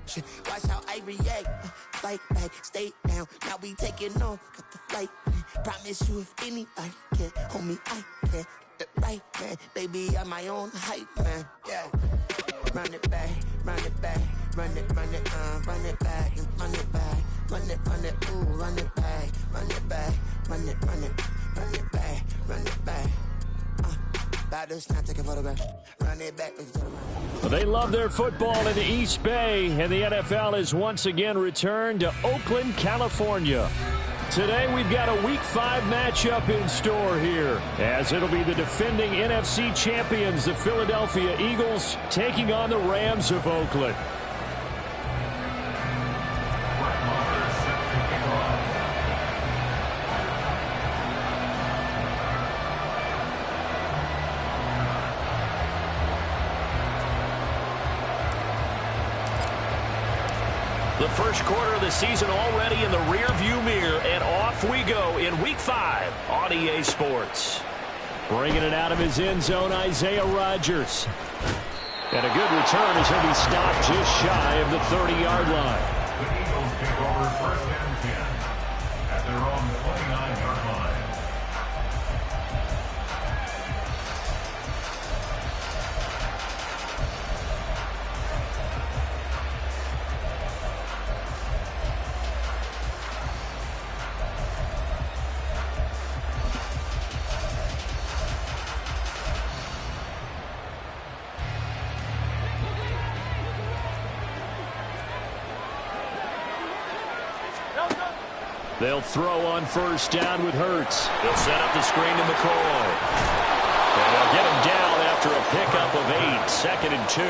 action. Watch how I react. Fight back, stay down. Now we taking off. Got the flight plan. Promise you if anybody can, homie, I can. Get the right man. Baby, I'm my own hype man. Yeah. Run it back, run it back. Run it back, run it back, run it back, ooh, run it back, run it back, run it back, run it back. About to snap, take a photograph, run it back. They love their football in the East Bay, and the NFL has once again returned to Oakland, California. Today we've got a Week 5 matchup in store here, as it'll be the defending NFC champions, the Philadelphia Eagles, taking on the Rams of Oakland. The first quarter of the season already in the rearview mirror, and off we go in Week 5 on EA Sports. Bringing it out of his end zone, Isaiah Rodgers. And a good return as he'll be stopped just shy of the 30-yard line. The Eagles take over first and 10 at their own 29-yard line. They'll throw on first down with Hurts. He'll set up the screen to McCoy. And they'll get him down after a pickup of 8, 2nd and 2.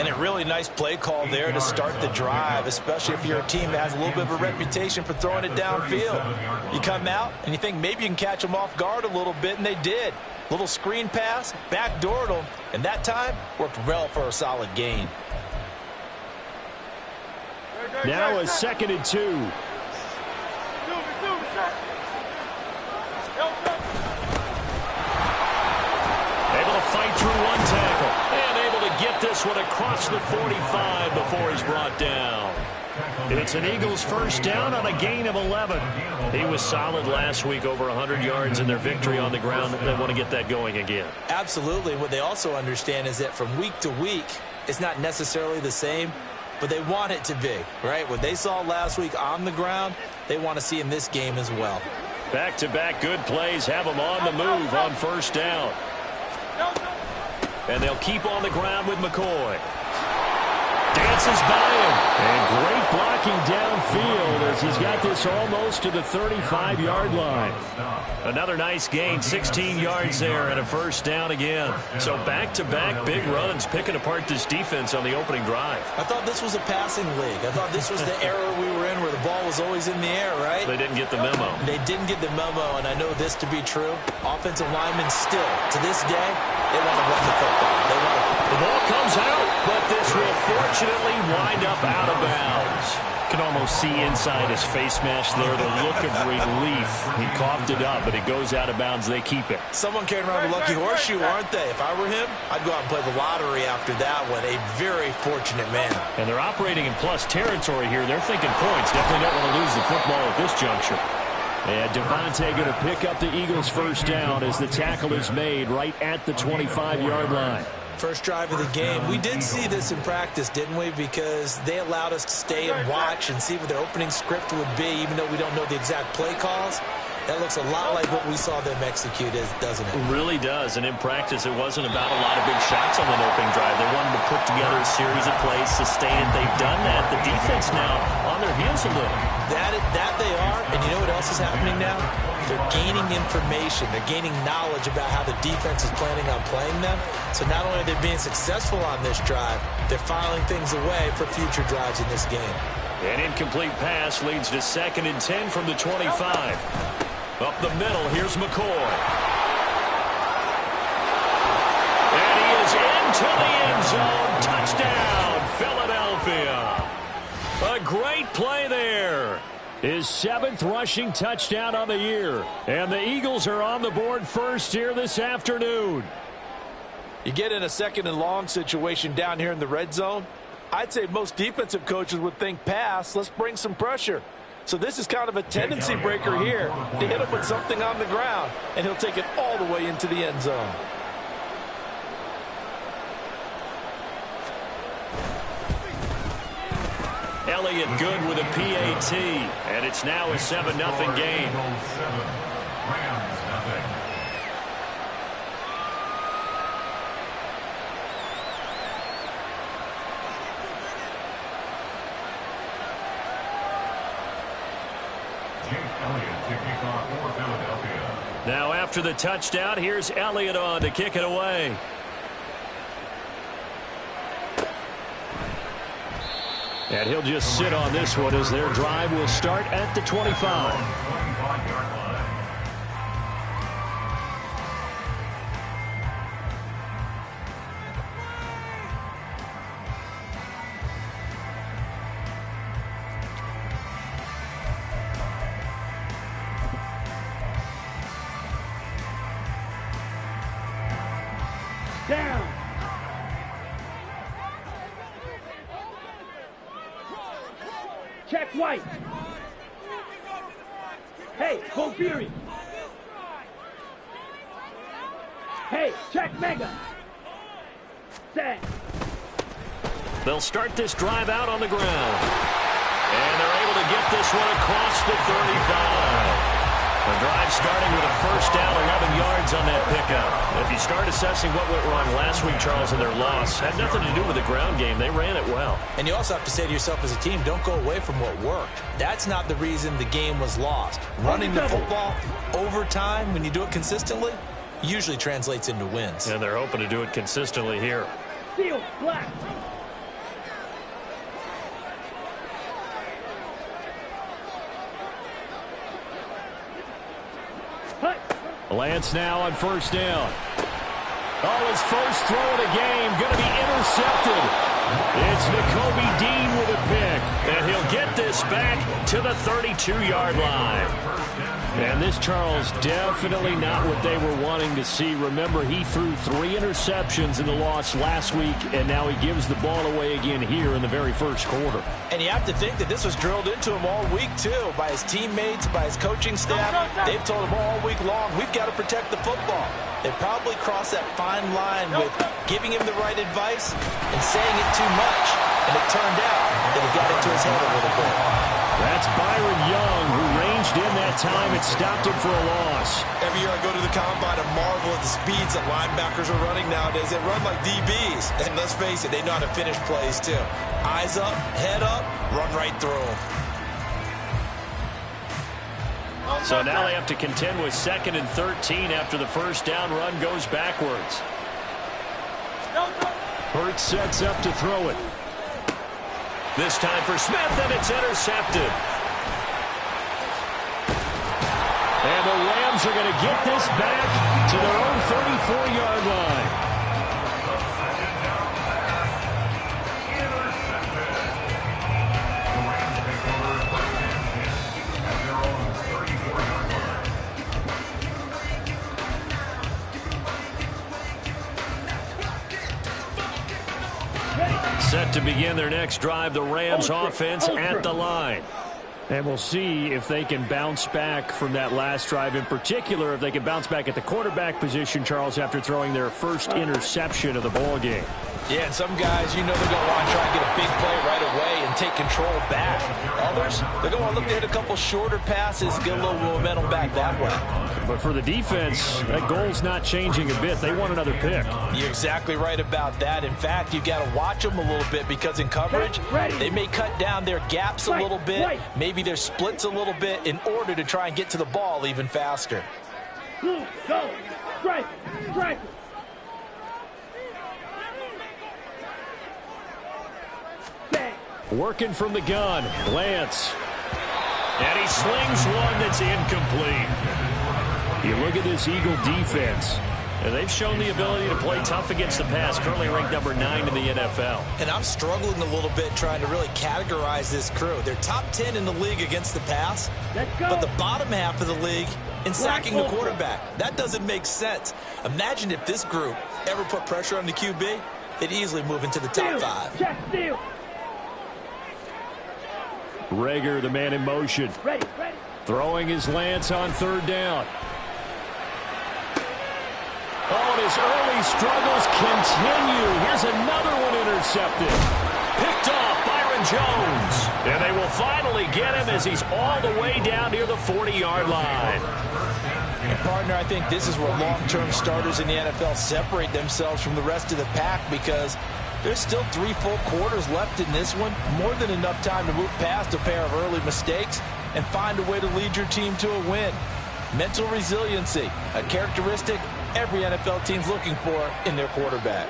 And a really nice play call there to start the drive, especially if you're a team that has a little bit of a reputation for throwing it downfield. You come out and you think maybe you can catch them off guard a little bit, and they did. Little screen pass, backdoored them, and that time worked well for a solid gain. Now a 2nd and 2. Able to fight through one tackle. And able to get this one across the 45 before he's brought down. It's an Eagles first down on a gain of 11. He was solid last week, over 100 yards in their victory on the ground. They want to get that going again. Absolutely. What they also understand is that from week to week, it's not necessarily the same, but they want it to be, right? What they saw last week on the ground, they want to see in this game as well. Back-to-back good plays have them on the move on first down. And they'll keep on the ground with McCoy. Dances by him. And great blocking downfield as he's got this almost to the 35-yard line. Another nice gain, 16 yards there and a first down again. So back-to-back big runs picking apart this defense on the opening drive. I thought this was a passing league. I thought this was the era we were in where the ball was always in the air, right? They didn't get the memo. They didn't get the memo, and I know this to be true. Offensive linemen still, to this day, they want to run the football. The ball comes out, but this will fortunately wind up out of bounds. Can almost see inside his face mask there the look of relief. He coughed it up, but it goes out of bounds. They keep it. Someone carrying around a lucky horseshoe, aren't they? If I were him, I'd go out and play the lottery after that one. A very fortunate man. And they're operating in plus territory here. They're thinking points. Definitely don't want to lose the football at this juncture. And Devontae going to pick up the Eagles first down as the tackle is made right at the 25-yard line. First drive of the game. We did see this in practice, didn't we? Because they allowed us to stay and watch and see what their opening script would be, even though we don't know the exact play calls. That looks a lot like what we saw them execute, doesn't it? It really does. And in practice, it wasn't about a lot of big shots on the opening drive. They wanted to put together a series of plays, sustain it. They've done that. The defense now on their heels a little. That they are. And you know what else is happening now? They're gaining information. They're gaining knowledge about how the defense is planning on playing them. So not only are they being successful on this drive, they're filing things away for future drives in this game. An incomplete pass leads to 2nd and 10 from the 25. Up the middle, here's McCoy. And he is into the end zone. Touchdown, Philadelphia. A great play there. His 7th rushing touchdown on the year. And the Eagles are on the board first here this afternoon. You get in a 2nd and long situation down here in the red zone, I'd say most defensive coaches would think pass, let's bring some pressure. So this is kind of a tendency breaker here to hit him with something on the ground, and he'll take it all the way into the end zone. Elliott good with a PAT, and it's now a 7-0 game. Now after the touchdown, here's Elliott on to kick it away. And he'll just sit on this one as their drive will start at the 25. Down. Check White. Hey, go Fury. Hey, check Mega. Set. They'll start this drive out on the ground. And they're able to get this one across the 35. The drive starting with a first down, 11 yards on that pickup. If you start assessing what went wrong last week, Charles, in their loss, had nothing to do with the ground game. They ran it well. And you also have to say to yourself as a team, don't go away from what worked. That's not the reason the game was lost. Running the football over time, when you do it consistently, usually translates into wins. And they're hoping to do it consistently here. Steel, black. Lance now on first down. Oh, his first throw of the game going to be intercepted. It's Nakobe Dean with a pick. And he'll get this back to the 32-yard line. And this, Charles, definitely not what they were wanting to see. Remember, he threw 3 interceptions in the loss last week, and now he gives the ball away again here in the very first quarter. And you have to think that this was drilled into him all week, too, by his teammates, by his coaching staff. They've told him all week long, we've got to protect the football. They probably crossed that fine line with giving him the right advice and saying it too much. And it turned out that it got into his head a little bit. That's Byron Young, who ranged in that time and stopped him for a loss. Every year I go to the combine and marvel at the speeds that linebackers are running nowadays. They run like DBs. And let's face it, they know how to finish plays, too. Eyes up, head up, run right through them. So now they have to contend with 2nd and 13 after the first down run goes backwards. Hurts sets up to throw it. This time for Smith, and it's intercepted. And the Rams are going to get this back to their own 34-yard line. Set to begin their next drive, the Rams offense at the line. And we'll see if they can bounce back from that last drive. In particular, if they can bounce back at the quarterback position, Charles, after throwing their first interception of the ball game. Yeah, and some guys, you know they're going to want to try and get a big play right away and take control back. Others, they're going to want to look to hit a couple shorter passes, get a little momentum back that way. But for the defense, that goal's not changing a bit. They want another pick. You're exactly right about that. In fact, you've got to watch them a little bit because in coverage, they may cut down their gaps a little bit, maybe their splits a little bit in order to try and get to the ball even faster. Go, strike, strike. Working from the gun, Lance. And he slings one that's incomplete. You look at this Eagle defense, and they've shown the ability to play tough against the pass, currently ranked number 9 in the NFL. And I'm struggling a little bit trying to really categorize this crew. They're top 10 in the league against the pass, but the bottom half of the league in sacking the quarterback. That doesn't make sense. Imagine if this group ever put pressure on the QB, they'd easily move into the top 5. Check, steal. Rager, the man in motion. Ready, ready. Throwing his lance on third down. Oh, and his early struggles continue. Here's another one intercepted. Picked off Byron Jones. And they will finally get him as he's all the way down near the 40-yard line. And partner, I think this is where long-term starters in the NFL separate themselves from the rest of the pack, because there's still 3 full quarters left in this one. More than enough time to move past a pair of early mistakes and find a way to lead your team to a win. Mental resiliency, a characteristic every NFL team's looking for in their quarterback.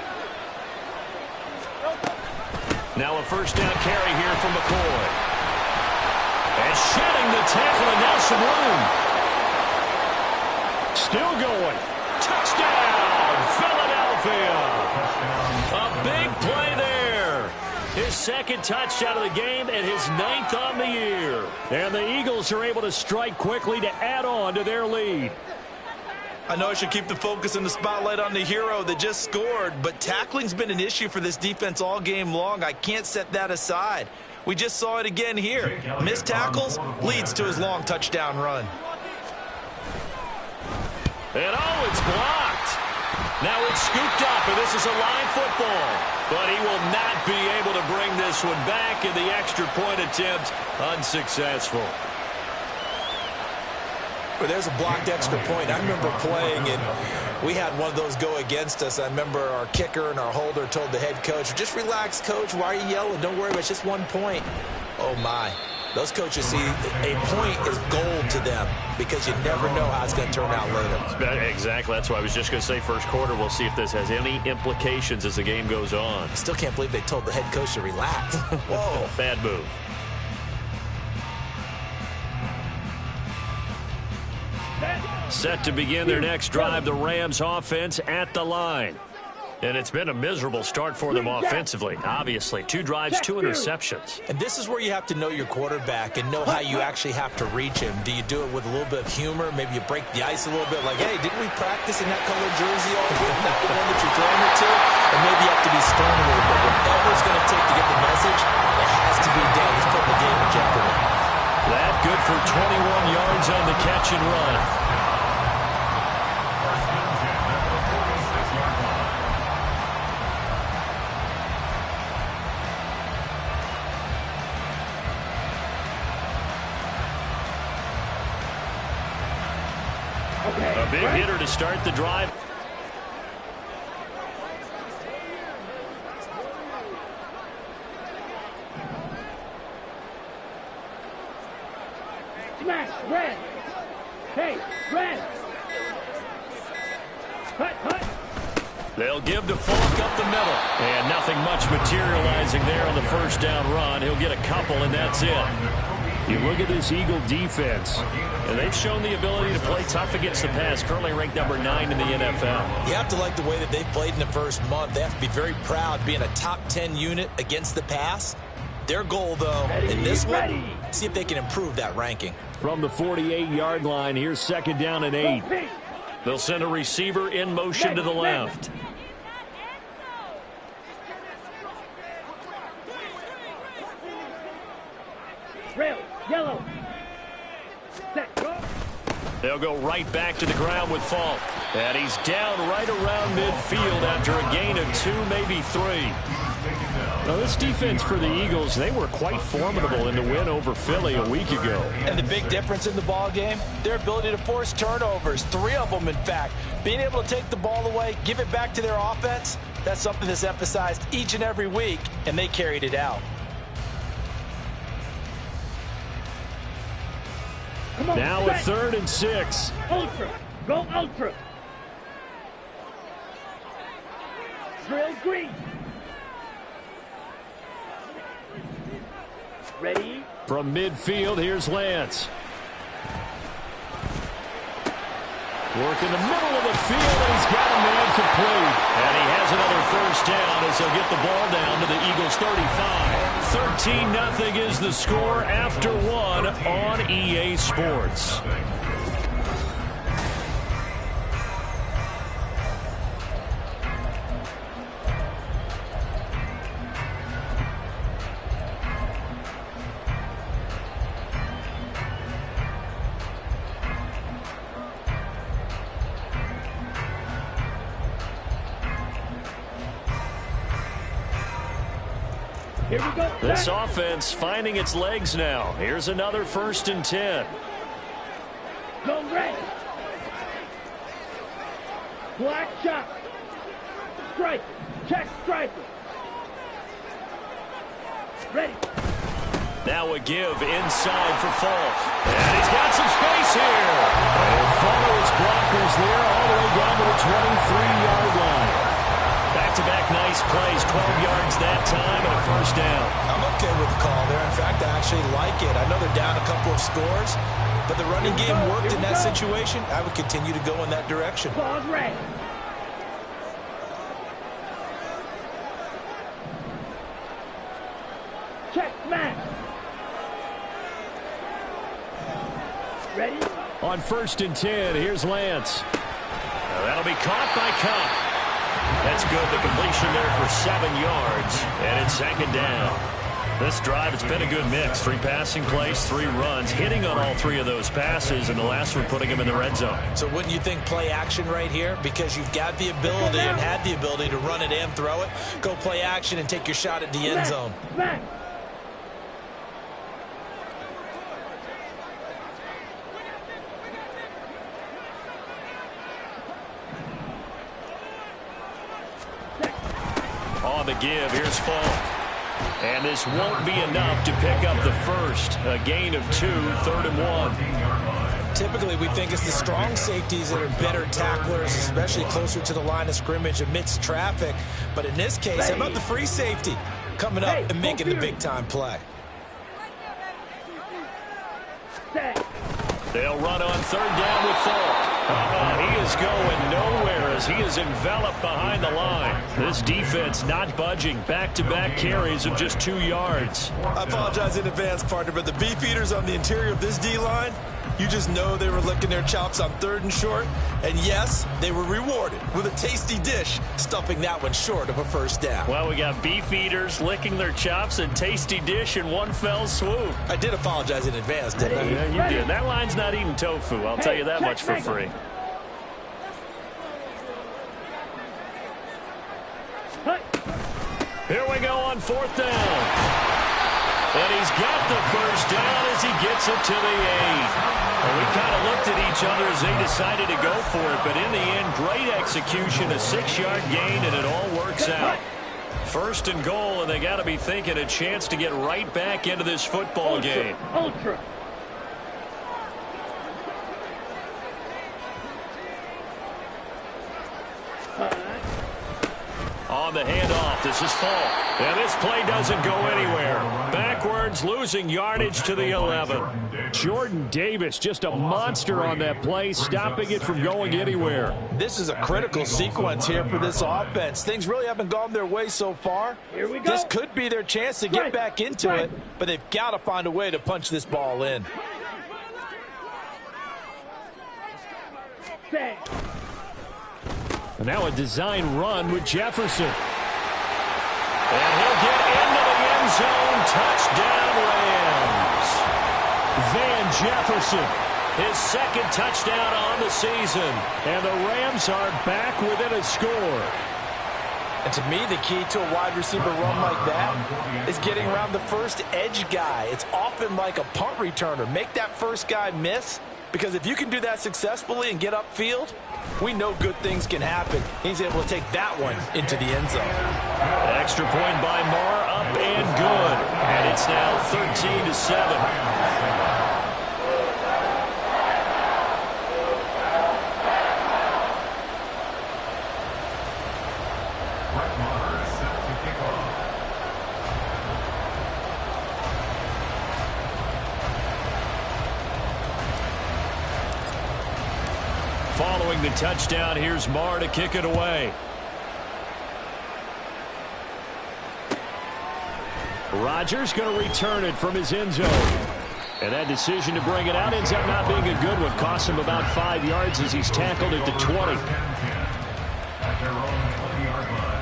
Now a first down carry here from McCoy. And shedding the tackle, and now some room. Still going. Touchdown, Philadelphia. A big play there. His second touchdown of the game and his 9th on the year. And the Eagles are able to strike quickly to add on to their lead. I know I should keep the focus and the spotlight on the hero that just scored, but tackling's been an issue for this defense all game long. I can't set that aside. We just saw it again here. Missed tackles leads to his long touchdown run. And oh, it's blocked. Now it's scooped up, and this is a live football. But he will not be able to bring this one back, and the extra point attempt unsuccessful. But there's a blocked extra point. I remember playing, and we had one of those go against us. I remember our kicker and our holder told the head coach, just relax, coach. Why are you yelling? Don't worry about it. It's just 1 point. Oh, my. Those coaches see a point is gold to them because you never know how it's going to turn out later. Exactly. That's why I was just going to say first quarter. We'll see if this has any implications as the game goes on. I still can't believe they told the head coach to relax. Whoa. Bad move. Set to begin their next drive, the Rams offense at the line. And it's been a miserable start for them offensively, obviously. 2 drives, 2 interceptions. And this is where you have to know your quarterback and know how you actually have to reach him. Do you do it with a little bit of humor? Maybe you break the ice a little bit, like, hey, didn't we practice in that colored jersey all week? Not the one that you're throwing it to? And maybe you have to be stern a little bit. Whatever it's going to take to get the message, it has to be done. He's putting the game in jeopardy. That good for 21 yards on the catch and run. A big hitter to start the drive. Smash, red. Hey, red. Hut, hut. They'll give to Falk up the middle. And nothing much materializing there on the first down run. He'll get a couple, and that's it. You look at this Eagle defense, and they've shown the ability to play tough against the pass, currently ranked number 9 in the NFL. You have to like the way that they've played in the first month. They have to be very proud being a top 10 unit against the pass. Their goal, though, in this one, see if they can improve that ranking. From the 48-yard line, here's second down and 8. They'll send a receiver in motion to the left. Rail, yellow. Set, go. They'll go right back to the ground with Falk. And he's down right around midfield after a gain of 2, maybe 3. Now, this defense for the Eagles, they were quite formidable in the win over Philly a week ago. And the big difference in the ball game, their ability to force turnovers, 3 of them, in fact. Being able to take the ball away, give it back to their offense, that's something that's emphasized each and every week, and they carried it out. Come on, Now a 3rd and 6. Ultra. Go ultra. Drill green. Ready? From midfield, here's Lance. Working the middle of the field, and he's got a man complete. And he has another first down as he'll get the ball down to the Eagles' 35. 13-0 is the score after 1 on EA Sports. Here we go. This Back. offense finding its legs now. Here's another 1st and 10. Go red. Black shot. Striker. Check striker. Ready. Now a give inside for Falk. And he's got some space here. And he'll follow his blockers there all the way down to the 23-yard line. Back-to-back nice plays, 12 yards that time and a 1st down. I'm okay with the call there. In fact, I actually like it. I know they're down a couple of scores, but the running game worked in that situation. I would continue to go in that direction. Ball red. Check smash. Ready? On 1st and 10, here's Lance. Now that'll be caught by Cup. That's good. The completion there for 7 yards, and it's 2nd down. This drive, it's been a good mix. 3 passing plays, 3 runs, hitting on all 3 of those passes, and the last one putting him in the red zone. So wouldn't you think play action right here? Because you've got the ability and had the ability to run it and throw it. Go play action and take your shot at the end zone. Smash. On the give, here's Falk. And this won't be enough to pick up the 1st. A gain of 2, 3rd and 1. Typically, we think it's the strong safeties that are better tacklers, especially closer to the line of scrimmage amidst traffic. But in this case, how about the free safety coming up and making the big-time play? Set. They'll run on 3rd down with Falk. He is going nowhere as he is enveloped behind the line. This defense not budging. Back-to-back carries of just 2 yards. I apologize in advance, partner, but the beef eaters on the interior of this D-line, you just know they were licking their chops on 3rd and short. And yes, they were rewarded with a tasty dish, stuffing that one short of a 1st down. Well, we got beef eaters licking their chops and tasty dish in one fell swoop. I did apologize in advance, didn't I? Yeah, you did. That line's not eating tofu. I'll tell you that much for free. Here we go on 4th down. And he's got the 1st down as he gets it to the 8. And we kind of looked at each other as they decided to go for it. But in the end, great execution, a 6-yard gain, and it all works out. 1st and goal, and they got to be thinking a chance to get right back into this football game. Ultra. On the handoff, this is Falk. And this play doesn't go anywhere. Backwards, losing yardage to the 11. Jordan Davis, just a monster on that play, stopping it from going anywhere. This is a critical sequence here for this offense. Things really haven't gone their way so far. Here we go. This could be their chance to get back into it, but they've got to find a way to punch this ball in. Set. And now a design run with Jefferson. And he'll get into the end zone. Touchdown, Rams. Van Jefferson, his 2nd touchdown on the season. And the Rams are back within a score. And to me, the key to a wide receiver run like that is getting around the 1st edge guy. It's often like a punt returner. Make that 1st guy miss, because if you can do that successfully and get upfield, we know good things can happen. He's able to take that one into the end zone. Extra point by Marr, up and good. And it's now 13-7. Following the touchdown, here's Marr to kick it away. Rodgers going to return it from his end zone. And that decision to bring it out ends up not being a good one. Costs him about 5 yards as he's tackled at the 20. At their own 20-yard line.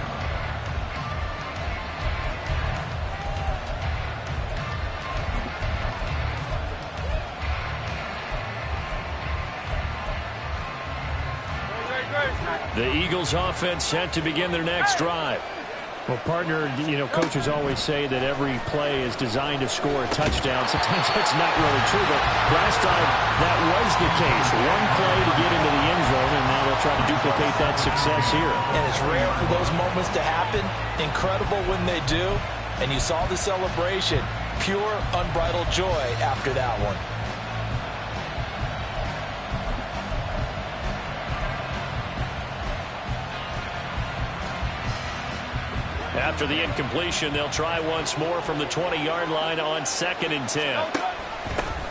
The Eagles offense set to begin their next drive. Well, partner, coaches always say that every play is designed to score a touchdown. Sometimes that's not really true, but last time that was the case. One play to get into the end zone, and now they'll try to duplicate that success here. And it's rare for those moments to happen. Incredible when they do. And you saw the celebration. Pure, unbridled joy after that one. After the incompletion, they'll try once more from the 20-yard line on 2nd and 10.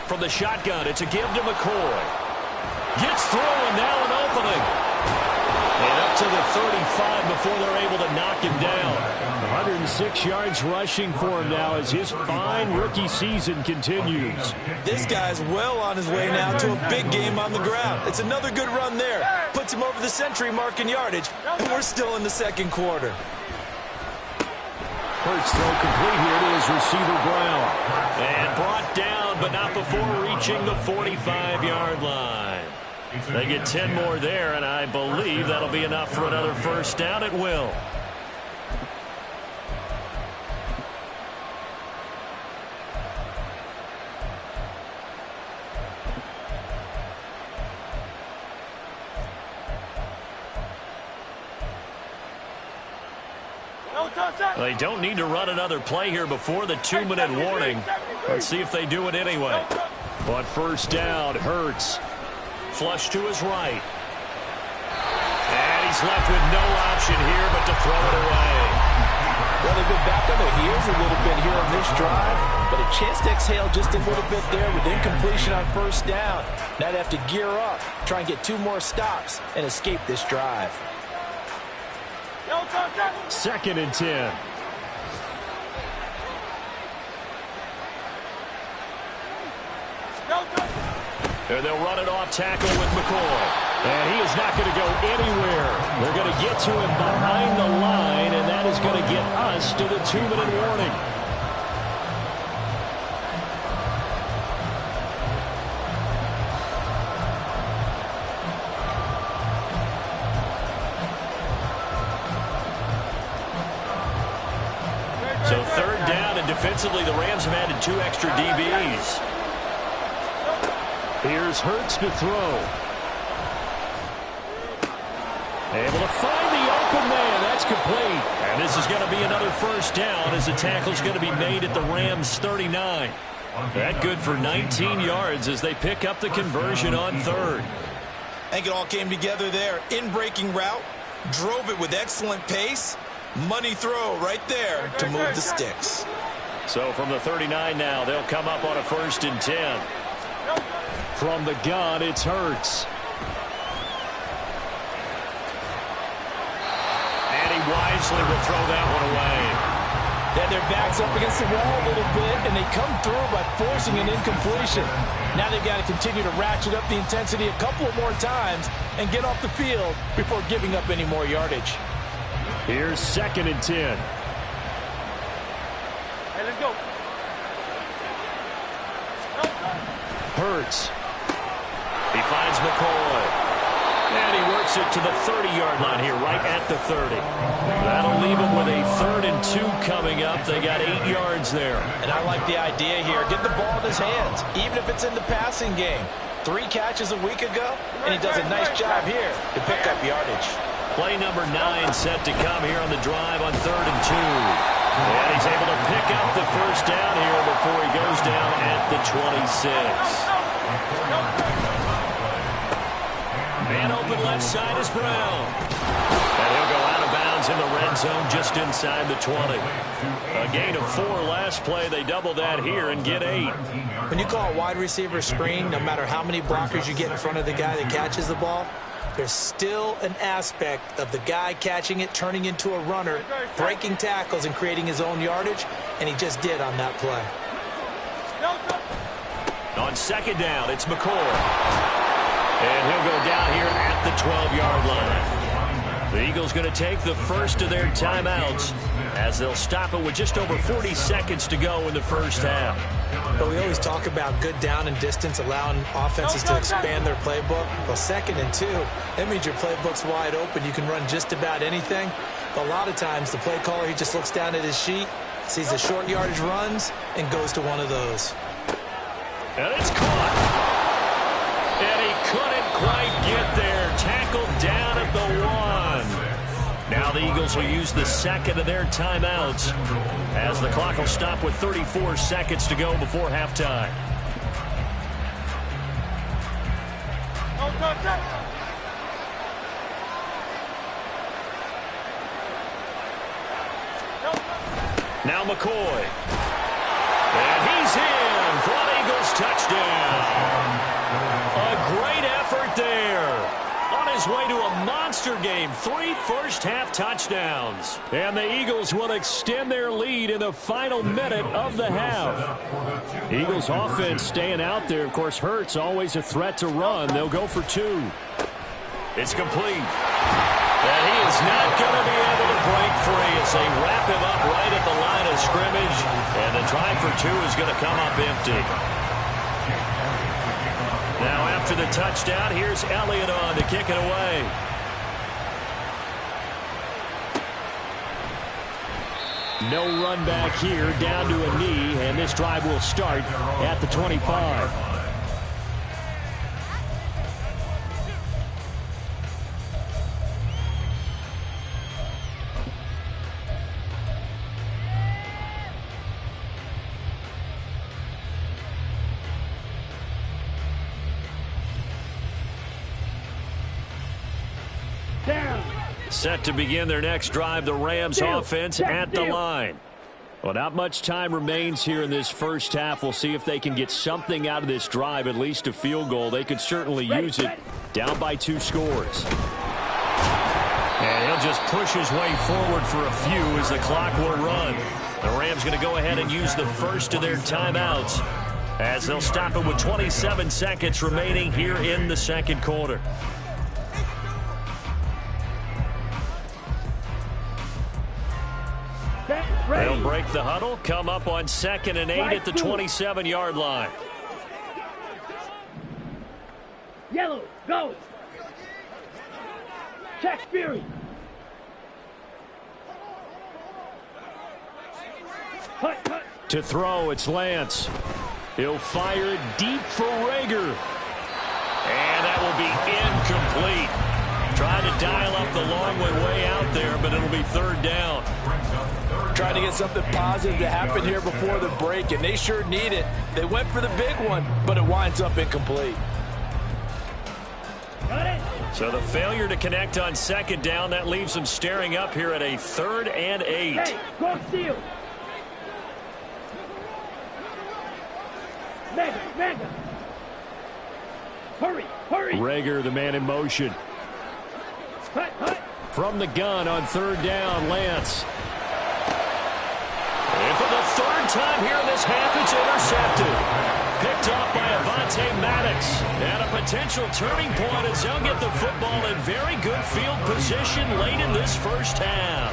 From the shotgun, it's a give to McCoy. Gets through, and now an opening. And up to the 35 before they're able to knock him down. 106 yards rushing for him now as his fine rookie season continues. This guy's well on his way now to a big game on the ground. It's another good run there. Puts him over the century mark in yardage, and we're still in the second quarter. Hurts throw complete here to his receiver Brown. And brought down, but not before reaching the 45-yard line. They get 10 more there, and I believe that'll be enough for another first down. It will. They don't need to run another play here before the 2-minute warning. Let's see if they do it anyway. But first down, Hurts. Flush to his right. And he's left with no option here but to throw it away. Well, they've been back on their heels a little bit here on this drive, but a chance to exhale just a little bit there with incompletion on first down. Now they have to gear up, try and get 2 more stops, and escape this drive. 2nd and 10. And they'll run it off tackle with McCoy. And he is not going to go anywhere. They're going to get to him behind the line, and that is going to get us to the 2-minute warning. So 3rd down, and defensively the Rams have added 2 extra DBs. Here's Hurts to throw. Able to find the open man. That's complete. And this is going to be another first down as the tackle's going to be made at the Rams' 39. That good for 19 yards as they pick up the conversion on 3rd. I think it all came together there. In-breaking route, drove it with excellent pace. Money throw right there to move the sticks. So from the 39 now, they'll come up on a 1st and 10. From the gun, it's Hurts. And he wisely will throw that one away. Then their backs up against the wall a little bit, and they come through by forcing an incompletion. Now they've got to continue to ratchet up the intensity a couple more times and get off the field before giving up any more yardage. Here's 2nd and 10. Hey, let's go. Hurts. He finds McCoy. And he works it to the 30-yard line here, right at the 30. That'll leave him with a 3rd and 2 coming up. They got 8 yards there. And I like the idea here. Get the ball in his hands, even if it's in the passing game. 3 catches a week ago, and he does a nice job here to pick up yardage. Play number 9 set to come here on the drive on 3rd and 2. And he's able to pick up the first down here before he goes down at the 26. Man open left side is Brown. And he'll go out of bounds in the red zone just inside the 20. A gain of 4 last play. They double that here and get 8. When you call a wide receiver screen, no matter how many blockers you get in front of the guy that catches the ball, there's still an aspect of the guy catching it, turning into a runner, breaking tackles and creating his own yardage, and he just did on that play. On 2nd down, it's McCoy. And he'll go down here at the 12-yard line. The Eagles going to take the first of their timeouts as they'll stop it with just over 40 seconds to go in the first half. But we always talk about good down and distance, allowing offenses to expand their playbook. Well, 2nd and 2, that means your playbook's wide open. You can run just about anything. A lot of times, the play caller, he just looks down at his sheet, sees the short yardage runs, and goes to one of those. And it's caught. And he couldn't quite get there. Tackled down at the 1. Now the Eagles will use the second of their timeouts as the clock will stop with 34 seconds to go before halftime. Now McCoy. And he's in for an Eagles touchdown. A great effort there. On his way to a monster game. 3 first-half touchdowns. And the Eagles will extend their lead in the final minute of the half. Eagles offense staying out there. Of course, Hurts always a threat to run. They'll go for 2. It's complete. And he is not going to be able to break free as they wrap him up right at the line of scrimmage. And the try for 2 is going to come up empty. Now after the touchdown, here's Elliott on to kick it away. No run back here, down to a knee, and this drive will start at the 25. Set to begin their next drive, the Rams offense at the line. Well, not much time remains here in this first half. We'll see if they can get something out of this drive, at least a field goal. They could certainly use it. Down by 2 scores. And he'll just push his way forward for a few as the clock will run. The Rams going to go ahead and use the first of their timeouts as they'll stop it with 27 seconds remaining here in the second quarter. They'll break the huddle, come up on 2nd and 8 at the 27-yard line. Yellow, go. Check Fury. Hut. To throw, it's Lance. He'll fire it deep for Rager. And that will be incomplete. Trying to dial up the long way out there, but it'll be 3rd down. Trying to get something positive to happen here before the break, and they sure need it. They went for the big one, but it winds up incomplete. Got it. So the failure to connect on 2nd down, that leaves them staring up here at a 3rd and 8. Hey, go steal. Mega. Hurry. Rager, the man in motion. Hut. From the gun on 3rd down, Lance. And for the 3rd time here in this half, it's intercepted. Picked off by Avonte Maddox. And a potential turning point as they'll get the football in very good field position late in this first half.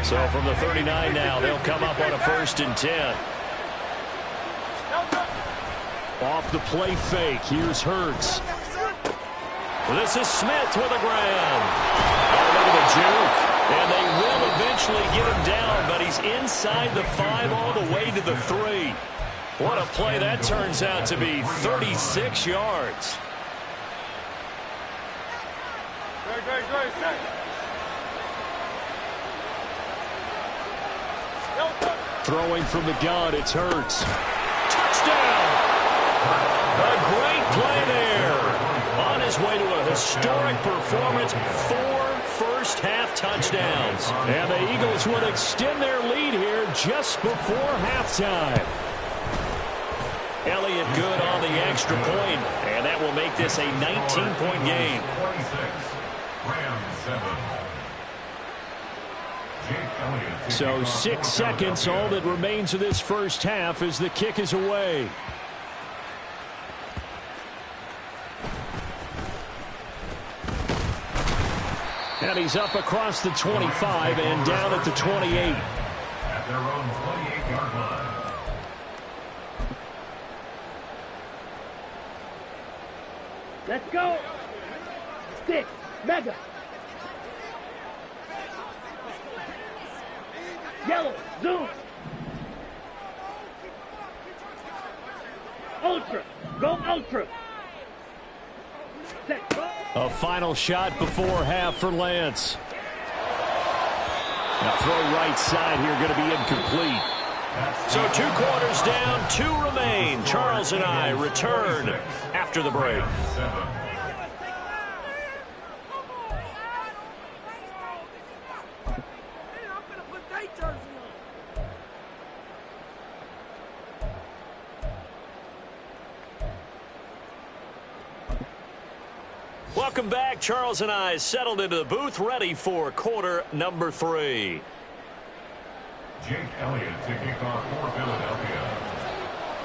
So from the 39 now, they'll come up on a 1st and 10. Off the play fake, here's Hurts. This is Smith with a grab. Oh, look at the juke. And they will eventually get him down, but he's inside the 5 all the way to the 3. What a play that turns out to be, 36 yards. Throwing from the gun, it's Hurts. Touchdown! A great play there. On his way to a historic performance, 4 first-half touchdowns. And the Eagles would extend their lead here just before halftime. Elliott good on the extra point, and that will make this a 19-point game. 26, Rams 7. So 6 seconds, all that remains of this first half as the kick is away. And he's up across the 25 and down at the 28. At their own 28-yard line. Let's go. Stick. Mega. Yellow. Zoom. Ultra. Go ultra. Set. Go. A final shot before half for Lance. Now throw right side here, going to be incomplete. So 2 quarters down, 2 remain. Charles and I return after the break. Welcome back. Charles and I settled into the booth, ready for quarter number 3. Jake Elliott to kick off for Philadelphia.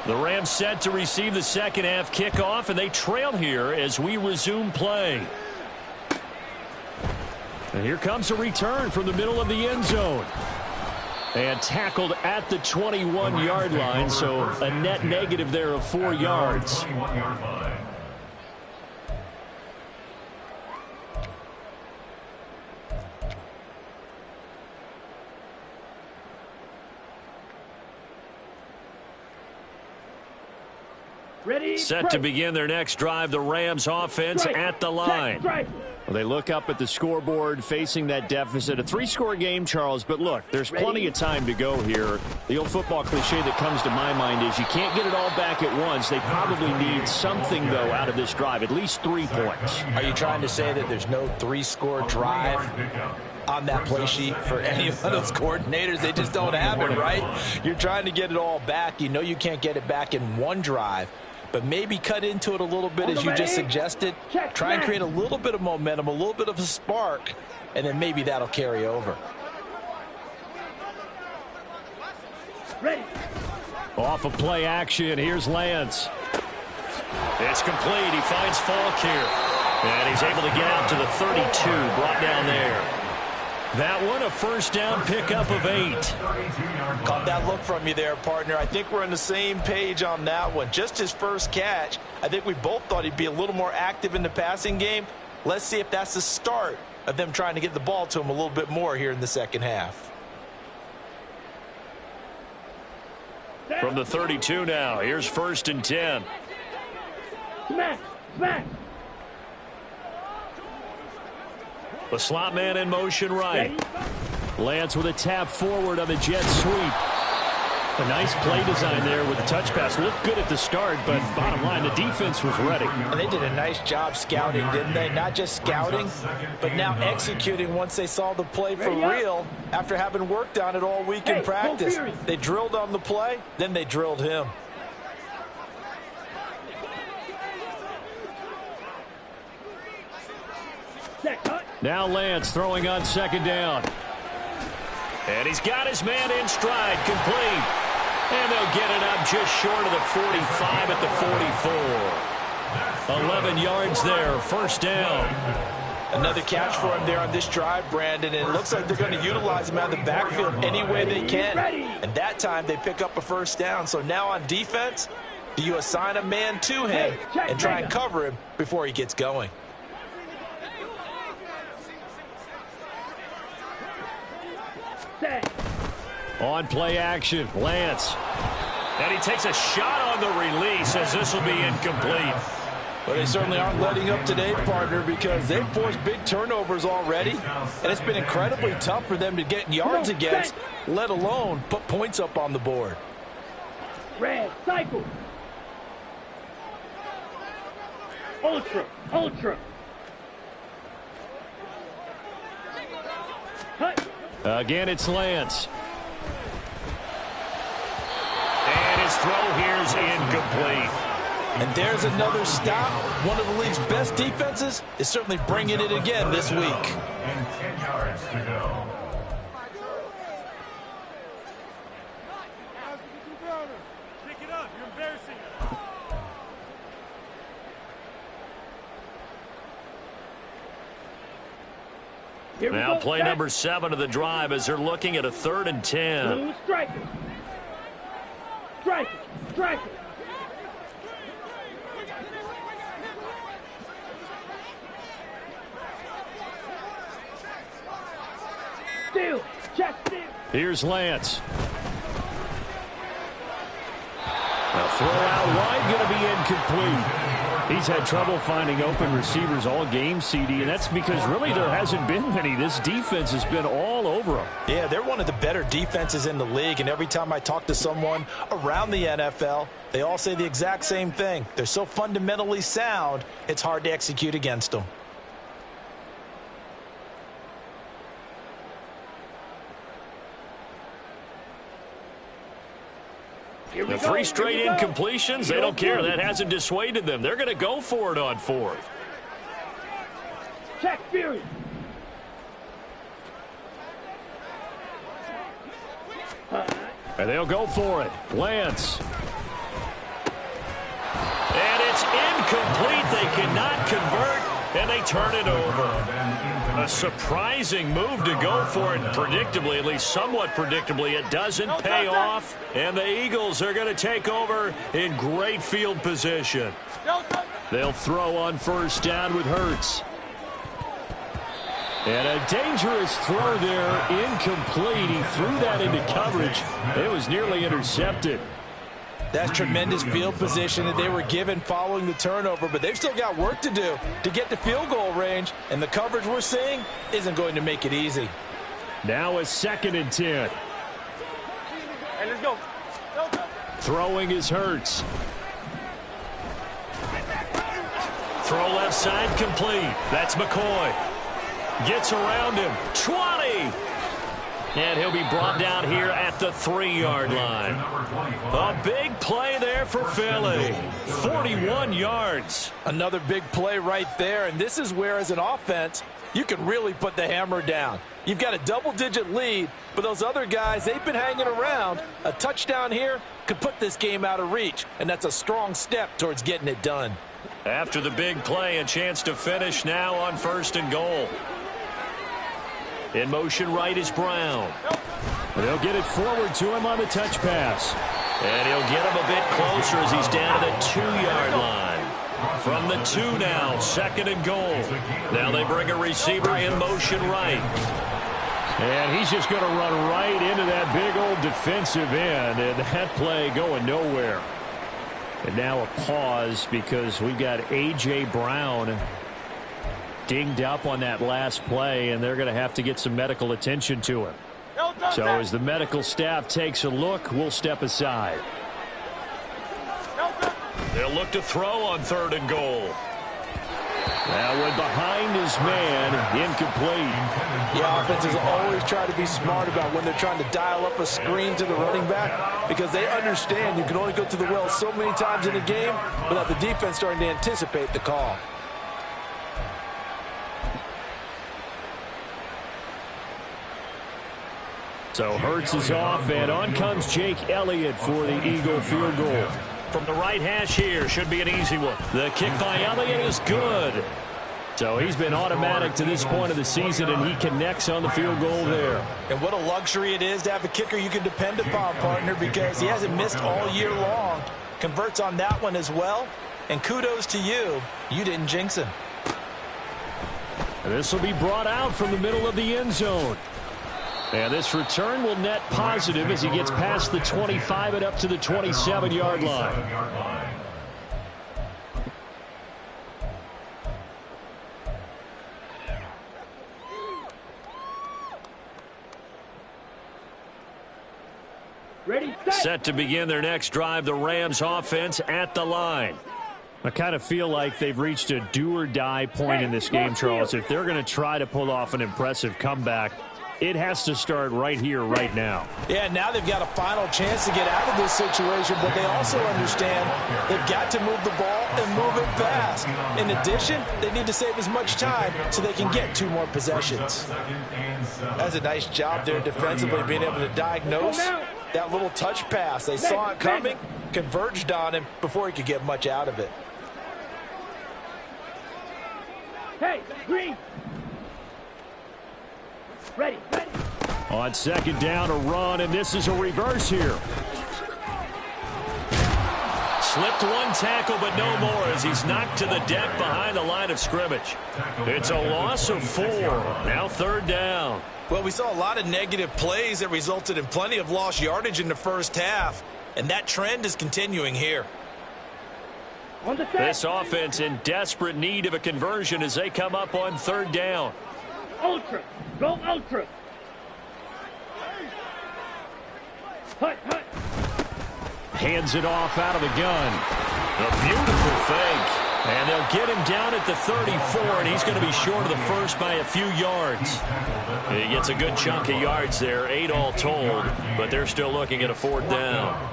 The Rams set to receive the second half kickoff, and they trail here as we resume play. And here comes a return from the middle of the end zone. And tackled at the 21-yard line, so a net negative there of 4 yards. 21-yard line. Ready. Set to begin their next drive, the Rams offense at the line. Well, they look up at the scoreboard facing that deficit. A 3-score game, Charles, but look, there's plenty of time to go here. The old football cliche that comes to my mind is you can't get it all back at once. They probably need something, though, out of this drive, at least 3 points. Are you trying to say that there's no 3-score drive on that play sheet for any of those coordinators? They just don't have it, right? You're trying to get it all back. You know you can't get it back in one drive. But maybe cut into it a little bit, as you just suggested. Try and create a little bit of momentum, a little bit of a spark, and then maybe that'll carry over. Ready. Off of play action, here's Lance. It's complete. He finds Falk here. And he's able to get out to the 32, brought down there. That one, a first down pickup of 8. Caught that look from you there, partner. I think we're on the same page on that one. Just his first catch. I think we both thought he'd be a little more active in the passing game. Let's see if that's the start of them trying to get the ball to him a little bit more here in the second half. From the 32 now, here's 1st and 10. Smack. Smack. The slot man in motion right. Lance with a tap forward on the jet sweep. A nice play design there with the touch pass. Looked good at the start, but bottom line, the defense was ready. And they did a nice job scouting, didn't they? Not just scouting, but now executing once they saw the play for real after having worked on it all week in practice. They drilled on the play, then they drilled him. Now Lance throwing on 2nd down. And he's got his man in stride, complete. And they'll get it up just short of the 45 at the 44. 11 yards there, 1st down. Another catch for him there on this drive, Brandon, and it looks like they're going to utilize him out of the backfield any way they can. And that time they pick up a 1st down. So now on defense, do you assign a man to him and try and cover him before he gets going? On play action, Lance. And he takes a shot on the release as this will be incomplete. But they certainly aren't letting up today, partner, because they've forced big turnovers already. And it's been incredibly tough for them to get yards against, let alone put points up on the board. Red, cycle. Ultra, ultra. Cut. Again, it's Lance. And his throw here is incomplete. And there's another stop. One of the league's best defenses is certainly bringing it again this week. And 10 yards to go. Pick it up. You're embarrassing. Now play number 7 of the drive as they're looking at a 3rd and 10. Blue striker. Striker. Striker. steal. Check steal. Here's Lance. A throw out wide, going to be incomplete. He's had trouble finding open receivers all game, CD, and that's because really there hasn't been many. This defense has been all over them. Yeah, they're one of the better defenses in the league, and every time I talk to someone around the NFL, they all say the exact same thing. They're so fundamentally sound, it's hard to execute against them. The 3 straight incompletions, they don't care. That hasn't dissuaded them. They're going to go for it on 4th. Check Fury. And they'll go for it. Lance. And it's incomplete. They cannot convert, and they turn it over. A surprising move to go for it predictably, at least somewhat predictably. It doesn't pay off, and the Eagles are going to take over in great field position. They'll throw on first down with Hurts. And a dangerous throw there, incomplete. He threw that into coverage. It was nearly intercepted. That's tremendous field position that they were given following the turnover, but they've still got work to do to get to field goal range, and the coverage we're seeing isn't going to make it easy. Now a 2nd and 10. Hey, let's go. Throwing is Hurts. Throw left side complete. That's McCoy. Gets around him. 20. And he'll be brought down here at the 3-yard line. A big play there for Philly. 41 yards. Another big play right there, and this is where, as an offense, you can really put the hammer down. You've got a double-digit lead, but those other guys, they've been hanging around. A touchdown here could put this game out of reach, and that's a strong step towards getting it done. After the big play, a chance to finish now on 1st and goal. In motion right is Brown. They'll get it forward to him on the touch pass. And he'll get him a bit closer as he's down to the 2-yard line. From the 2 now, 2nd and goal. Now they bring a receiver in motion right. And he's just going to run right into that big old defensive end. And that play going nowhere. And now a pause because we've got A.J. Brown dinged up on that last play, and they're going to have to get some medical attention to him. So as the medical staff takes a look, we'll step aside. They'll look to throw on 3rd and goal. That one behind his man, incomplete. The offenses always try to be smart about when they're trying to dial up a screen to the running back, because they understand you can only go to the well so many times in a game without the defense starting to anticipate the call. So Hurts is off, and on comes Jake Elliott for the Eagle field goal. From the right hash here, should be an easy one. The kick by Elliott is good. So he's been automatic to this point of the season, and he connects on the field goal there. And what a luxury it is to have a kicker you can depend upon, partner, because he hasn't missed all year long. Converts on that one as well, and kudos to you. You didn't jinx him. This will be brought out from the middle of the end zone. And this return will net positive as he gets past the 25 and up to the 27-yard line. Ready, Set to begin their next drive, the Rams offense at the line. I kind of feel like they've reached a do-or-die point in this game, Charles. If they're going to try to pull off an impressive comeback, it has to start right here, right now. Yeah, now they've got a final chance to get out of this situation, but they also understand they've got to move the ball and move it fast. In addition, they need to save as much time so they can get 2 more possessions. That's a nice job there defensively, being able to diagnose that little touch pass. They saw it coming, converged on him before he could get much out of it. Hey, Green. Ready. On 2nd down, a run, and this is a reverse here. Slipped one tackle, but no more as he's knocked to the deck behind the line of scrimmage. It's a loss of 4. Now 3rd down. Well, we saw a lot of negative plays that resulted in plenty of lost yardage in the first half, and that trend is continuing here. This offense in desperate need of a conversion as they come up on 3rd down. Ultra. Go ultra. Hut, hut. Hands it off out of the gun. A beautiful fake. And they'll get him down at the 34, and he's going to be short of the first by a few yards. He gets a good chunk of yards there, 8 all told, but they're still looking at a 4th down.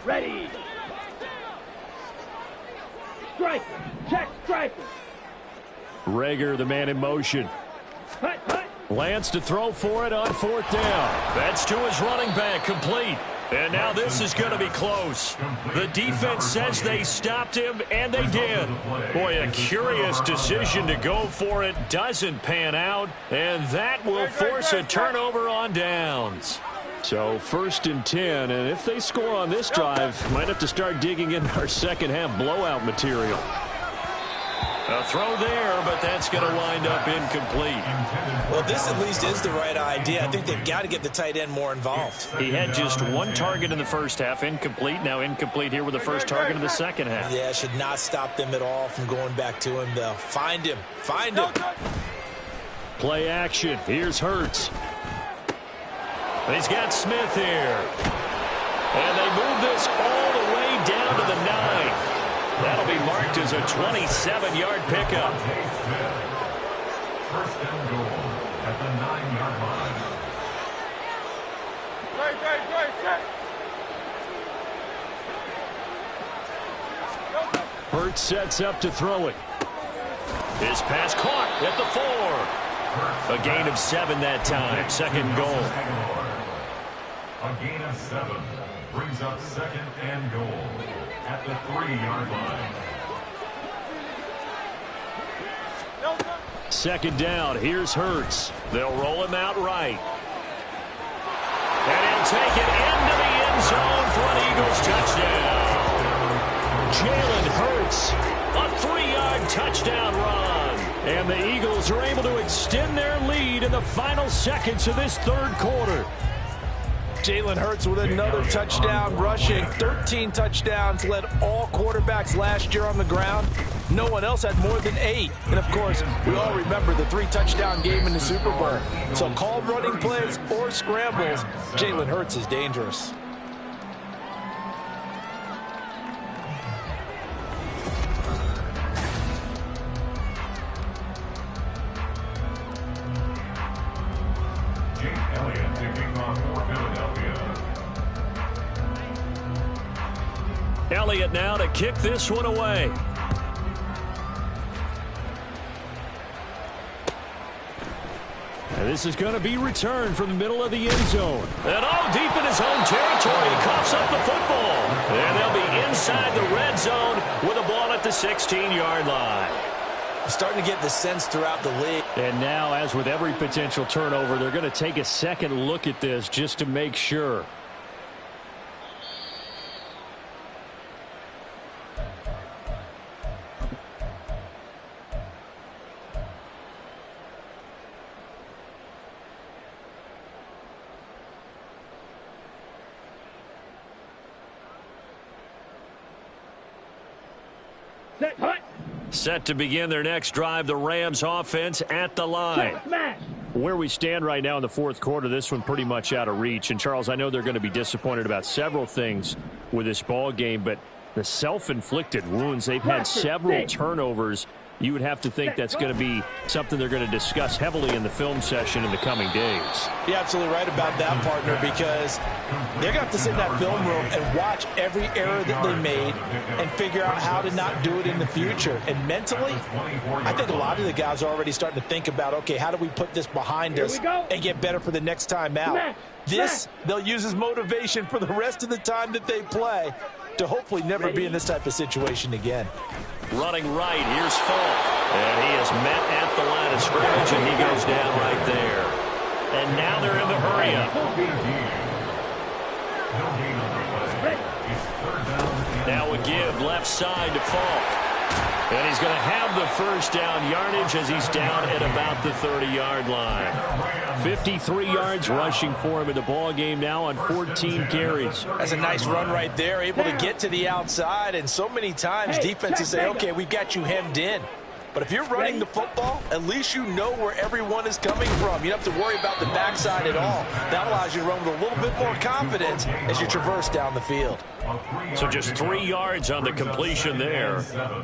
Ready. Striker. Check striker. Rager, the man in motion. Hut, hut. Lance to throw for it on 4th down. That's to his running back, complete. And now this is going to be close. The defense says they stopped him, and they did. Boy, a curious decision to go for it. Doesn't pan out, and that will force a turnover on downs. So 1st and 10, and if they score on this drive, might have to start digging in our second half blowout material. A throw there, but that's going to wind up incomplete. Well, this at least is the right idea. I think they've got to get the tight end more involved. He had just 1 target in the first half, incomplete. Now incomplete here with the first target of the second half. Yeah, should not stop them at all from going back to him, though. Find him. Find him. Play action. Here's Hurts. He's got Smith here. And they move this all the way down to the 9. That'll be marked as a 27-yard pickup. First and goal at the 9-yard line. Hurts sets up to throw it. His pass caught at the 4. A gain of 7 that time. 2nd goal. A gain of 7 brings up 2nd and goal at the 3-yard line. 2nd down. Here's Hurts. They'll roll him out right. And he'll take it into the end zone for an Eagles touchdown. Jalen Hurts, a 3-yard touchdown run. And the Eagles are able to extend their lead in the final seconds of this 3rd quarter. Jalen Hurts with another touchdown rushing. 13 touchdowns, led all quarterbacks last year on the ground. No one else had more than 8. And, of course, we all remember the 3-touchdown game in the Super Bowl. So called running plays or scrambles, Jalen Hurts is dangerous. Elliott now to kick this one away. And this is going to be returned from the middle of the end zone. And deep in his own territory, he coughs up the football. And they'll be inside the red zone with a ball at the 16-yard line. I'm starting to get the sense throughout the league. And now, as with every potential turnover, they're going to take a second look at this just to make sure. Set to begin their next drive, the Rams offense at the line. Where we stand right now in the 4th quarter, this one pretty much out of reach. And, Charles, I know they're going to be disappointed about several things with this ball game, but the self-inflicted wounds, they've had several turnovers. You would have to think that's going to be something they're going to discuss heavily in the film session in the coming days. You're absolutely right about that, partner, because they're going to have to sit in that film room and watch every error that they made and figure out how to not do it in the future. And mentally, I think a lot of the guys are already starting to think about, okay, how do we put this behind us and get better for the next time out? This, they'll use as motivation for the rest of the time that they play to hopefully never be in this type of situation again. Running right, here's Falk. And he is met at the line of scrimmage, and he goes down right there. And now they're in the hurry-up. Now a give left side to Falk. And he's going to have the first down yardage as he's down at about the 30-yard line. 53 yards rushing for him in the ball game now on 14 carries. That's a nice run right there, able to get to the outside. And so many times defenses say, okay, we've got you hemmed in. But if you're running the football, at least you know where everyone is coming from. You don't have to worry about the backside at all. That allows you to run with a little bit more confidence as you traverse down the field. So just 3 yards on the completion there,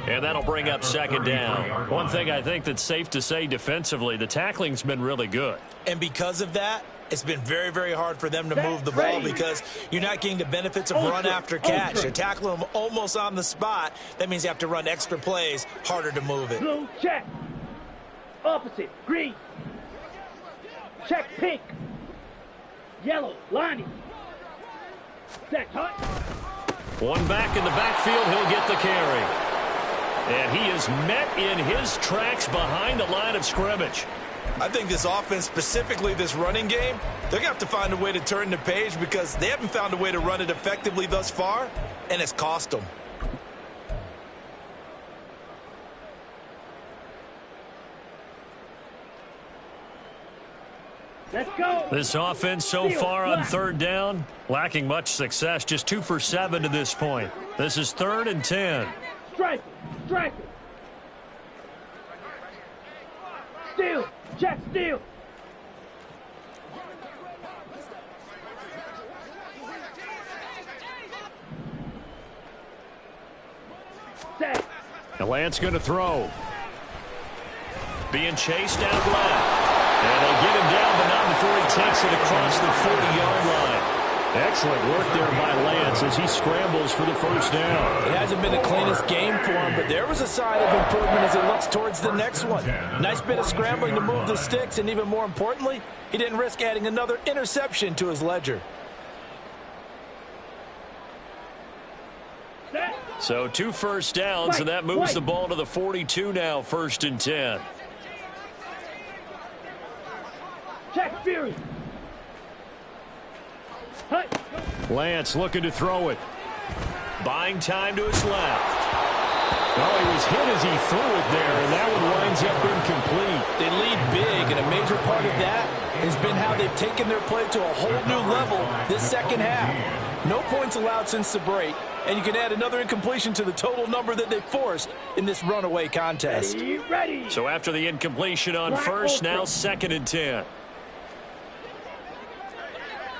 and that'll bring up second down. One thing I think that's safe to say defensively, the tackling's been really good. And because of that, it's been very, very hard for them to move the ball because you're not getting the benefits of run after catch. You're tackling them almost on the spot. That means you have to run extra plays, harder to move it. Blue, check. Opposite, green. Check, pink. Yellow, lining. Set, hot. One back in the backfield, he'll get the carry. And he is met in his tracks behind the line of scrimmage. I think this offense, specifically this running game, they're going to have to find a way to turn the page because they haven't found a way to run it effectively thus far, and it's cost them. Let's go. This offense so far on third down, lacking much success, just 2 for 7 to this point. This is 3rd and 10. Strike it, strike it. Steal, check, steal. Set. And Lance going to throw. Being chased out left. And they get him down, but not before he takes it across the 40-yard line. Excellent work there by Lance as he scrambles for the first down. It hasn't been the cleanest game for him, but there was a sign of improvement as he looks towards the next one. Nice bit of scrambling to move the sticks, and even more importantly, he didn't risk adding another interception to his ledger. So 2 first downs, and that moves the ball to the 42 now, 1st and 10. Check, Fury. Hut. Lance looking to throw it. Buying time to his left. Oh, he was hit as he threw it there, and that one winds up incomplete. They lead big, and a major part of that has been how they've taken their play to a whole new level this second half. No points allowed since the break, and you can add another incompletion to the total number that they forced in this runaway contest. Ready. So after the incompletion on first, now 2nd and 10.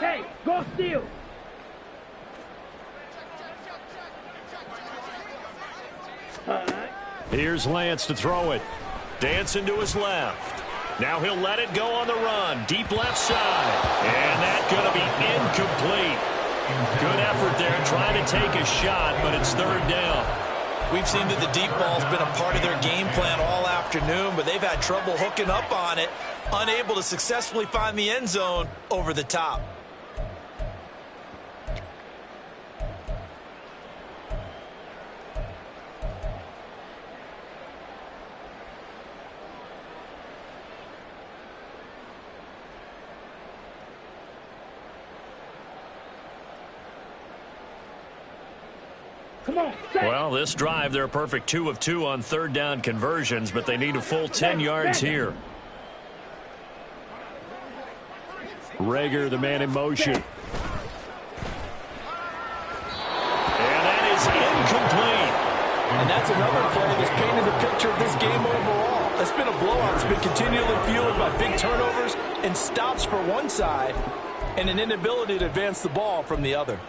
Hey, go steal. Here's Lance to throw it. Dancing to his left. Now he'll let it go on the run. Deep left side. And that's going to be incomplete. Good effort there trying to take a shot, but it's 3rd down. We've seen that the deep ball's been a part of their game plan all afternoon, but they've had trouble hooking up on it, unable to successfully find the end zone over the top. Come on, set. Well, this drive, they're a perfect 2 of 2 on 3rd down conversions, but they need a full 10 yards here. Rager, the man in motion. And that is incomplete. And that's another play that's painted the picture of this game overall. It's been a blowout. It's been continually fueled by big turnovers and stops for one side and an inability to advance the ball from the other.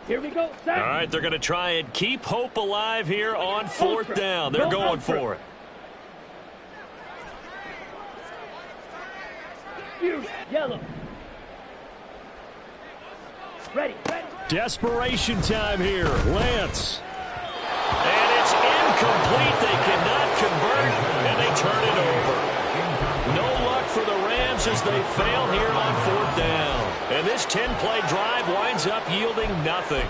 Here we go, set. All right, they're going to try and keep hope alive here on 4th down. They're going for it. Yellow. Ready, ready. Desperation time here. Lance. And it's incomplete. They cannot convert, and they turn it over. No luck for the Rams as they fail here on 4th down. And this 10-play drive winds up yielding nothing.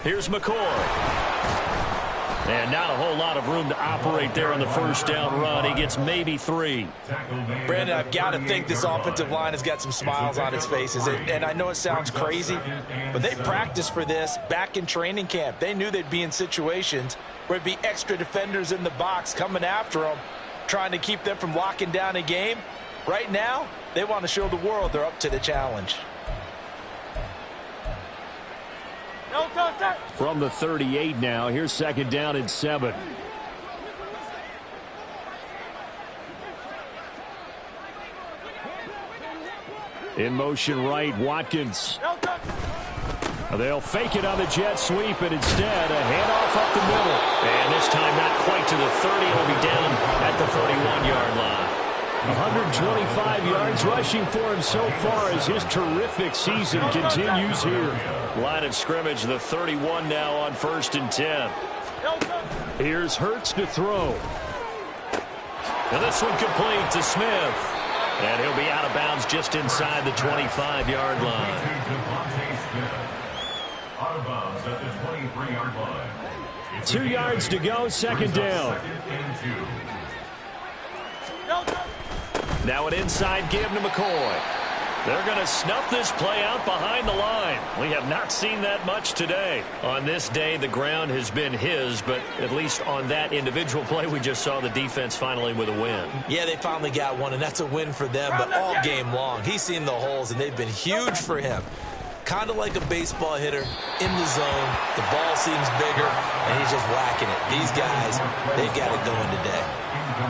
Here's McCoy. And not a whole lot of room to operate there on the first down run. He gets maybe 3. Brandon, I've got to think this offensive line has got some smiles on its faces. And I know it sounds crazy, but they practiced for this back in training camp. They knew they'd be in situations where it'd be extra defenders in the box coming after them, trying to keep them from locking down a game. Right now, they want to show the world they're up to the challenge. From the 38 now, here's second down and 7. In motion right, Watkins. They'll fake it on the jet sweep, and instead a handoff up the middle. And this time not quite to the 30. It'll be down at the 31-yard line. 125 yards rushing for him so far as his terrific season continues here. Line of scrimmage, the 31 now on 1st and 10. Here's Hurts to throw. And this one complete to Smith. And he'll be out of bounds just inside the 25-yard line. Out of bounds at the 23-yard line. 2 yards to go, second down. Now an inside give to McCoy. They're going to snuff this play out behind the line. We have not seen that much today. On this day, the ground has been his, but at least on that individual play, we just saw the defense finally with a win. Yeah, they finally got one, and that's a win for them, but all game long, he's seen the holes, and they've been huge for him. Kind of like a baseball hitter in the zone. The ball seems bigger, and he's just whacking it. These guys, they've got it going today.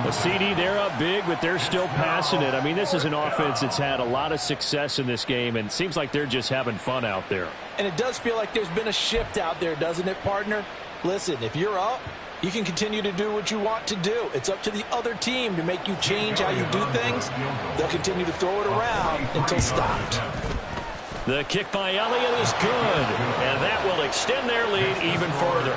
A CD, they're up big, but they're still passing it. I mean, this is an offense that's had a lot of success in this game, and it seems like they're just having fun out there. And it does feel like there's been a shift out there, doesn't it, partner? Listen, if you're up, you can continue to do what you want to do. It's up to the other team to make you change how you do things. They'll continue to throw it around until stopped. The kick by Elliott is good, and that will extend their lead even further.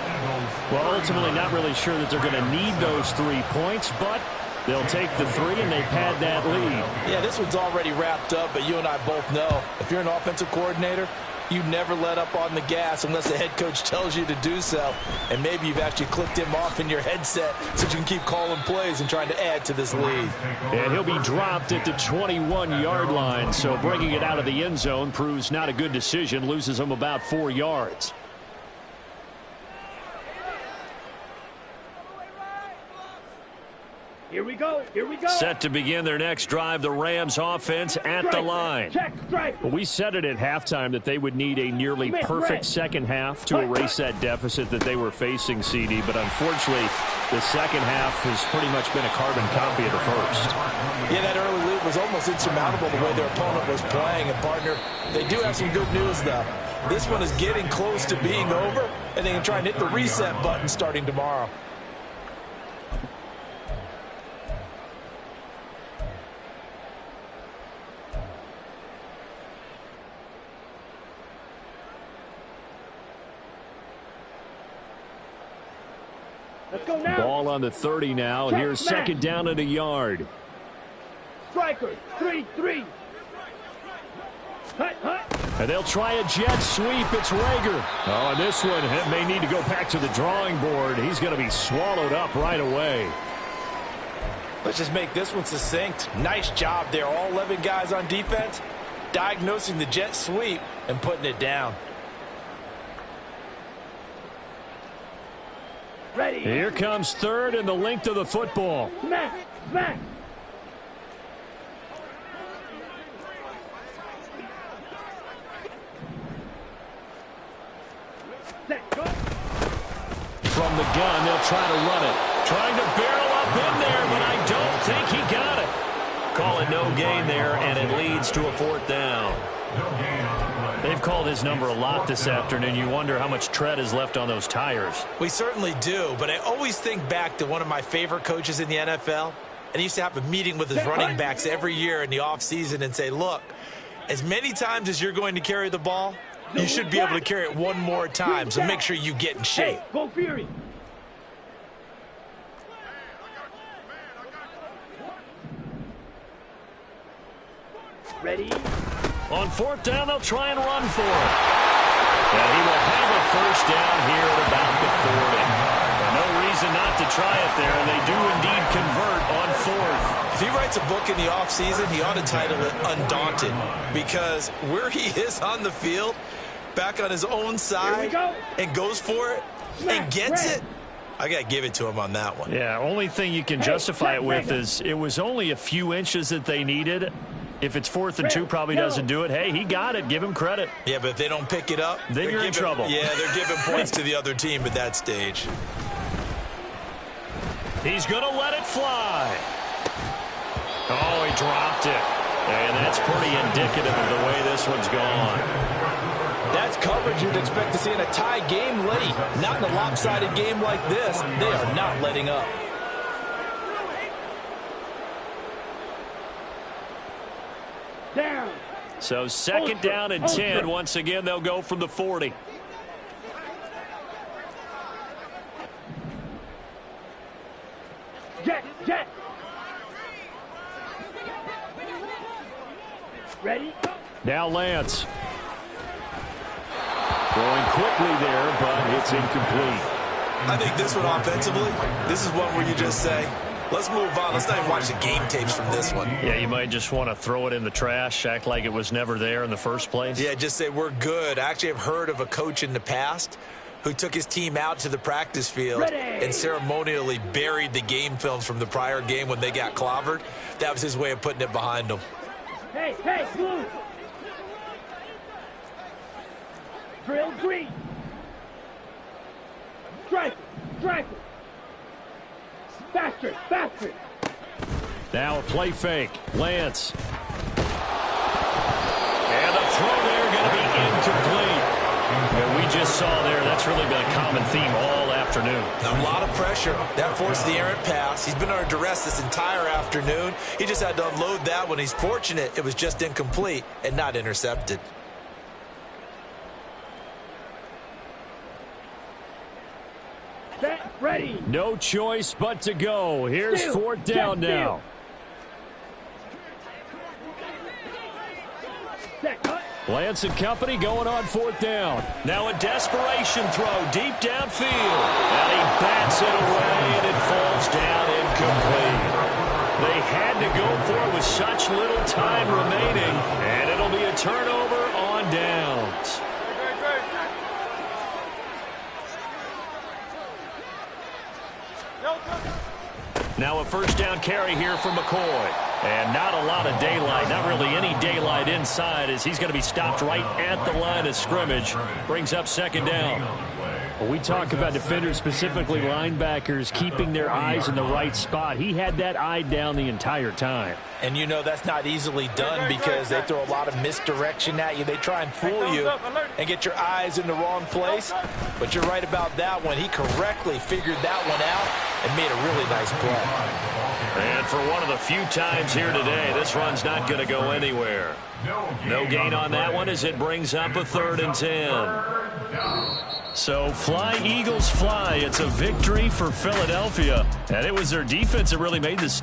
Well, ultimately not really sure that they're going to need those 3 points, but they'll take the 3 and they pad that lead. Yeah, this one's already wrapped up, but you and I both know if you're an offensive coordinator, you never let up on the gas unless the head coach tells you to do so. And maybe you've actually clicked him off in your headset so you can keep calling plays and trying to add to this lead. And he'll be dropped at the 21-yard line, so bringing it out of the end zone proves not a good decision, loses him about 4 yards. Here we go. Here we go. Set to begin their next drive, the Rams offense at the line. Check, strike. We said it at halftime that they would need a nearly perfect second half to erase that deficit that they were facing, CD. But unfortunately, the second half has pretty much been a carbon copy of the first. Yeah, that early lead was almost insurmountable the way their opponent was playing. And, partner, they do have some good news, though. This one is getting close to being over, and they can try and hit the reset button starting tomorrow. Let's go now. Ball on the 30 now. Check, here's second down at a yard. Strikers, 3-3. Hut, hut. And they'll try a jet sweep. It's Rager. Oh, and this one may need to go back to the drawing board. He's going to be swallowed up right away. Let's just make this one succinct. Nice job there. All 11 guys on defense diagnosing the jet sweep and putting it down. Ready. Here comes third and the length of the football. Smack, smack. Set, go. From the gun, they'll try to run it. Trying to barrel up in there, but I don't think he got it. Call it no gain there, and it leads to a 4th down. They've called his number a lot this afternoon. You wonder how much tread is left on those tires. We certainly do, but I always think back to one of my favorite coaches in the NFL, and he used to have a meeting with his running backs every year in the offseason and say, look, as many times as you're going to carry the ball, You should be able to carry it one more time, so make sure you get in shape. Hey, go Fury. Ready? On fourth down, they'll try and run for it. And he will have a first down here at about the 40. No reason not to try it there, and they do indeed convert on fourth. If he writes a book in the offseason, he ought to title it Undaunted, because where he is on the field, back on his own side, and goes for it, and gets it, I got to give it to him on that one. Yeah, only thing you can justify it with is it was only a few inches that they needed. If it's 4th and 2, probably doesn't do it. Hey, he got it. Give him credit. Yeah, but if they don't pick it up, then you're in trouble. Yeah, they're giving points to the other team at that stage. He's going to let it fly. Oh, he dropped it. And that's pretty indicative of the way this one's gone. That's coverage you'd expect to see in a tie game late. Not in a lopsided game like this. They are not letting up. Down. So second down and 10. Once again, they'll go from the 40. Jet. Ready? Now Lance. Throwing quickly there, but it's incomplete. I think this one offensively, this is one where you just say, let's move on. Let's not even watch the game tapes from this one. Yeah, you might just want to throw it in the trash, act like it was never there in the first place. Yeah, just say we're good. I actually have heard of a coach in the past who took his team out to the practice field and ceremonially buried the game films from the prior game when they got clobbered. That was his way of putting it behind them. Hey, blue. Drill green. Striker. Faster. Now a play fake. Lance. And the throw there going to be incomplete. And we just saw there, that's really been a common theme all afternoon. A lot of pressure. That forced the errant pass. He's been under duress this entire afternoon. He just had to unload that one. He's fortunate it was just incomplete and not intercepted. Set, ready. No choice but to go. Here's fourth down now. Lance and company going on fourth down. Now a desperation throw deep downfield. And he bats it away, and it falls down incomplete. They had to go for it with such little time remaining, and it'll be a turnover on downs. Now a first down carry here from McCoy. And not a lot of daylight, not really any daylight inside, as he's going to be stopped right at the line of scrimmage. Brings up second down. Well, we talk about defenders, specifically linebackers, keeping their eyes in the right spot. He had that eye down the entire time. And you know that's not easily done because they throw a lot of misdirection at you. They try and fool you and get your eyes in the wrong place. But you're right about that one. He correctly figured that one out and made a really nice play. And for one of the few times here today, this run's not going to go anywhere. No gain on that one as it brings up a 3rd and 10. So fly, Eagles, fly. It's a victory for Philadelphia. And it was their defense that really made this